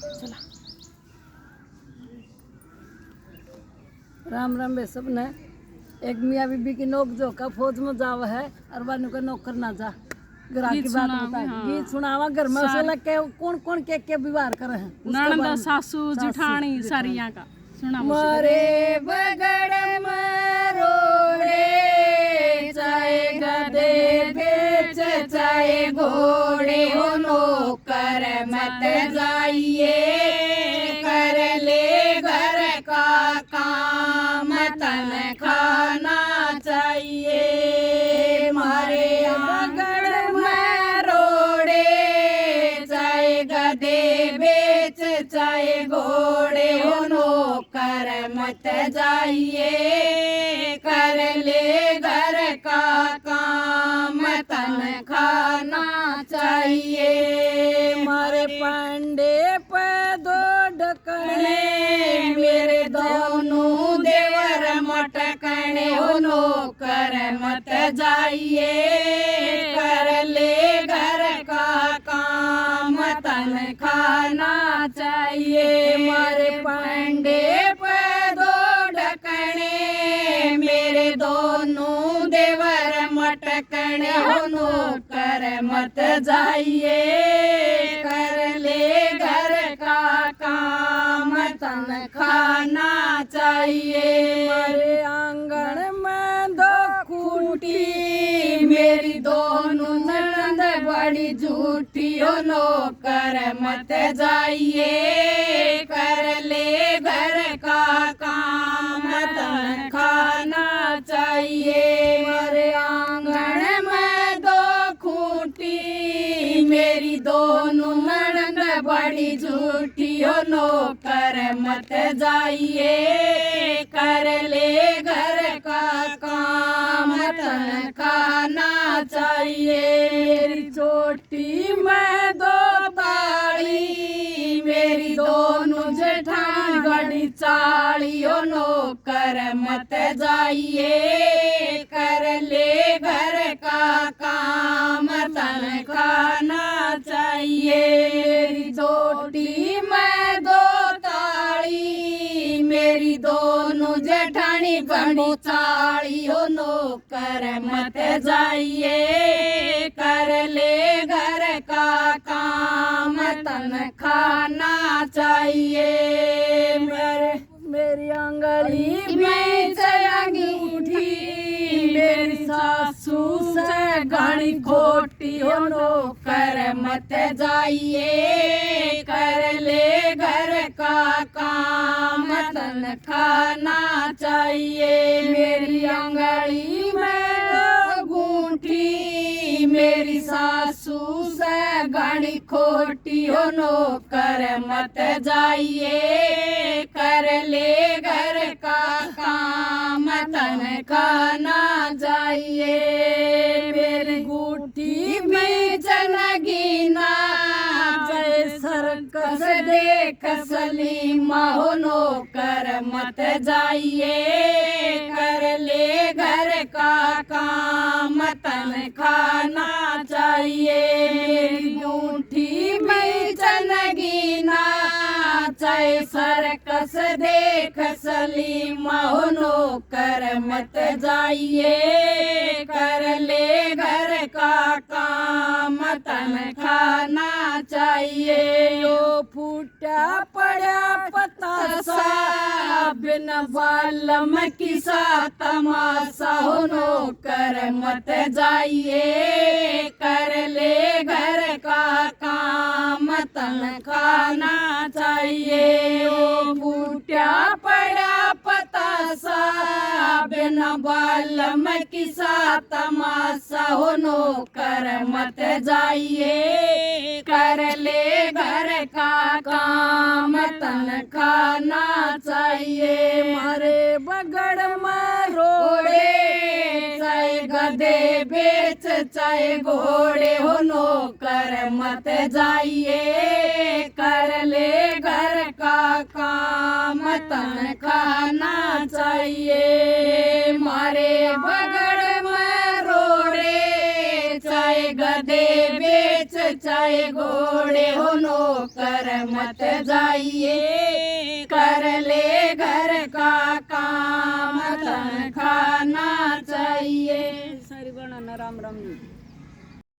चला। राम राम बे सब ने। एक मियाँ बीबी की नोक जोका फौज में जाव है और बानू का नौकर ना जा ग्राह की बात बता गीत सुनावा घर में से लग के कौन कौन के व्यवहार करे हैं ननद सासू जेठानी सारिया का सुना मरे बगड़ मरोड़े चाहे गधे बेच चाहे घोड़े हो नौकर मत जाइए कर ले घर का काम तन खाना चाहिए मारे बगड़ मरोड़े चाहे गधे बेच चाहे घोड़े हो नौकर मत जाइए कर ले घर का काम तन खाना चाहिए मारे पांडे पे दो ढकने मेरे दोनों देवर मटकने हो नौकर मत जाइए कर ले घर का काम तन खाना चाहिए मारे पांडे पे दो ढकने मेरे दोनों देवर मटकने हो नौकर मत जाइए कर ले घर का काम तन खाना चाहिए मेरे आंगन में दो खूंटी मेरी दोनों ननद बड़ी झूठी हो नौकर मत जाइए कर ले घर का काम तन खाना चाहिए मेरे आंगन में दो खूंटी मेरी दोनों ननद बड़ी झूठी हो नौकर मत जाइए कर ले घर का काम तन खाना चाहिए मेरी चोटी में दो ताली मेरी दोनों जेठानी बड़ी चाली हो नौकर मत जाइए कर ले घर का काम तन खाना चाहिए मेरी चोटी में दो ताली मेरी दोनों जेठानी बड़ी चाली हो नौकर मत जाइए कर ले घर का काम तन खाना चाहिए मेरी अंगली में चयांगी उठी मेरी सासू से गाड़ी खोटी हो नौकर मत जाइए कर ले घर का काम तन खाना चाहिए मेरी अंगली में गूंठी मेरी सासू से गाड़ी खोटी हो नौकर मत जाइए कर ले घर का काम तन खाना चाहिए मेरी गूठी में चनगीना जय सर्कस देख सलीमा हो नौकर मत जाइए कर ले घर का काम तन खाना चाहिए मेरी गूठी में चनगीना चाहे सर्कस देख सलीमा हो नौकर मत जाइए कर ले घर का काम तन खाना चाहिए ओ फूटा पड़ा पतासा बिन बालम किसा तमाशा हो नौकर मत जाइए कर ले घर का काम तन खाना चाहिए ओ फूटा पड़ा पतासा बिन बालम किसा तमाशा हो नौकर मत जाइए कर ले घर का काम तन खाना चाहिए मारे बगड़ मरोड़े चाहे गधे बेच चाहे घोड़े हो नौकर मत जाइए कर ले घर का काम तन खाना चाहिए मारे बगड़ मरोड़े चाहे गधे बेच चाहे घोड़े हो नौकर मत जाइए, कर ले घर का काम, तन खाना चाहिए। सारी बनाना। राम राम जी।